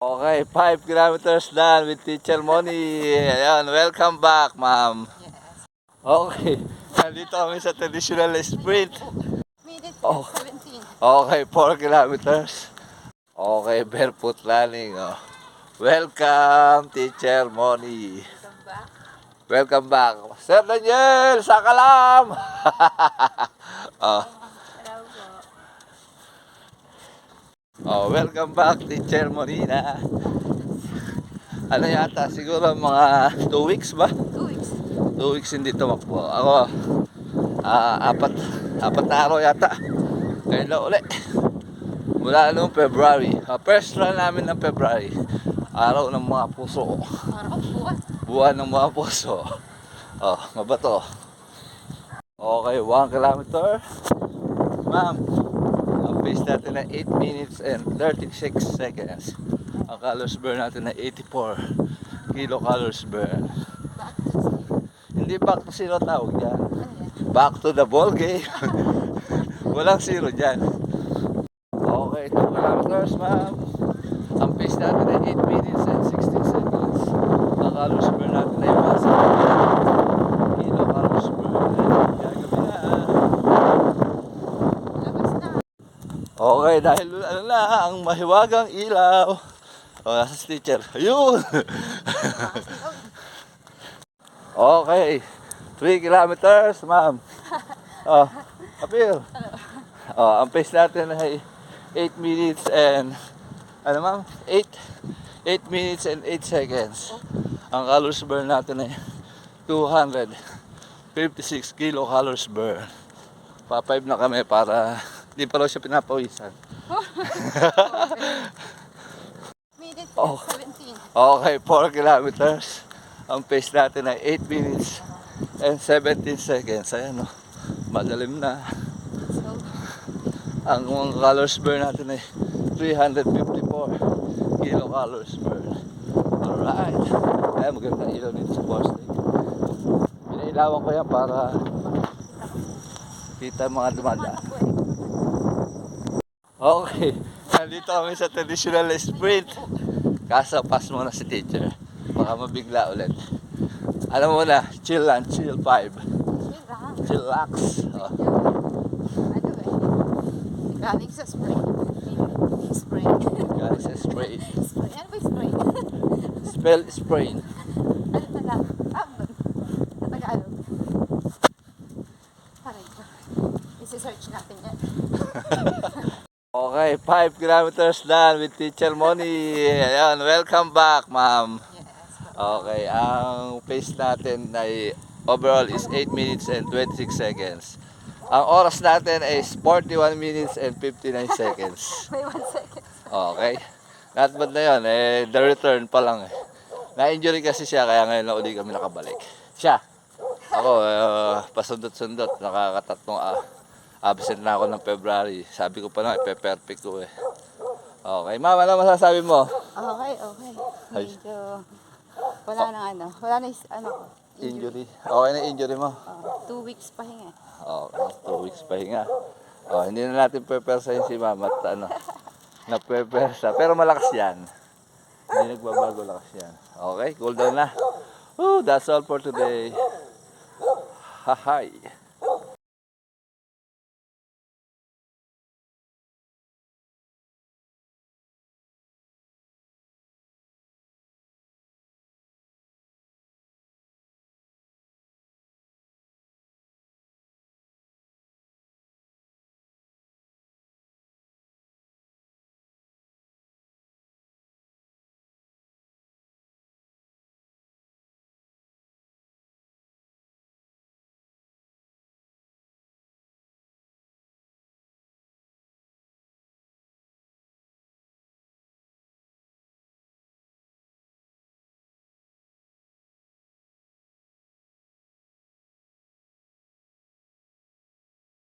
Okay, 5 kilometers done with Teacher Moni. Ayan, welcome back, ma'am. Yes. Okay, nandito kami sa traditional sprint. Minute Oh, 17. okay, 4 kilometers. Okay, barefoot running. Oh. Welcome, Teacher Moni. Welcome back. Welcome back. Sir Daniel, sakalam! oh, Hello po. welcome back, Teacher Monina. Ano yata, siguro mga 2 weeks ba? 2 weeks. 2 weeks hindi tumakbo. Ako, apat na araw yata. Ngayon na uli. Mula noong February. First run namin ng February. Araw ng mga puso. Araw, buwan. Buwan ng mga puso. Oh, mabato. Okay, 1 kilometer. Ma'am, ang pace natin ay 8 minutes and 36 seconds. Ang calories burn natin ay 84 kilocalories burn. Back to zero. Hindi back to zero tawag dyan. Ano yan? Back to the ball game. Walang zero dyan. Okay, 2 kilometers, ma'am. Ang pace natin ay 8 minutes and 16 seconds. Ang calories burn natin ay 1 kilocalories burn. Gagabi na. Labas na. Okay, dahil ano na, ang mahiwagang ilaw. O, nasa si teacher. Ayun! Okay, 3 kilometers, ma'am. Oh, appeal. Oh, ang pace natin ay 8 minutes and, ano ma'am? 8 minutes and 8 seconds. Ang calories burn natin ay 256 kilocalories burn. Pa-5 na kami para hindi pa raw siya pinapawisan. Minute Oh. 17. Okay, 4 kilometers. Ang pace natin ay 8 minutes and 17 seconds. Ayan o, madalim na. So, Ang mga calories burn natin ay 354 kilocalories burn. Alright. Ayan, magandang ilaw dito sa Boss Lake. Pinailawan ko yan para kita mga dumadaan. Okay, nandito kami sa traditional sprint. Kaso pass muna si teacher. Baka mabigla ulit. Alam mo na, chill lang, chill 5. chill lang. Chillax. Oh. Ano eh? Galing sa spring. Spring. Galing sa spray. Spring. Ano ba yung spring? Spell sprain. Ano pala? Sa Tagalog. Paray ba? Isi-search natin yan. Okay, 5 kilometers done with Teacher Moni. Ayan, welcome back, ma'am. Yes. Okay, ang pace natin ay overall is 8 minutes and 26 seconds. Ang oras natin is 41 minutes and 59 seconds. May 1 second. Okay. Not bad na yun. The return pa lang eh. Na-injury kasi siya kaya ngayon na uli kami nakabalik. Siya. Ako, pasundot-sundot. Nakakatatlong absent na ako ng February. Sabi ko pa na, ipe-perfect ko eh. Okay. Ma'am, ano masasabi mo? Okay, okay. Ay. Medyo wala nang ano. Wala na Injury. Okay na injury mo? 2 weeks pahinga. Okay. 2 weeks pa hinga. Oh, hindi na natin pepersahin si ma'am at ano, na-pepersa. Pero malakas yan. Hindi nagbabago lakas yan. Okay, cool down na. That's all for today. Hi.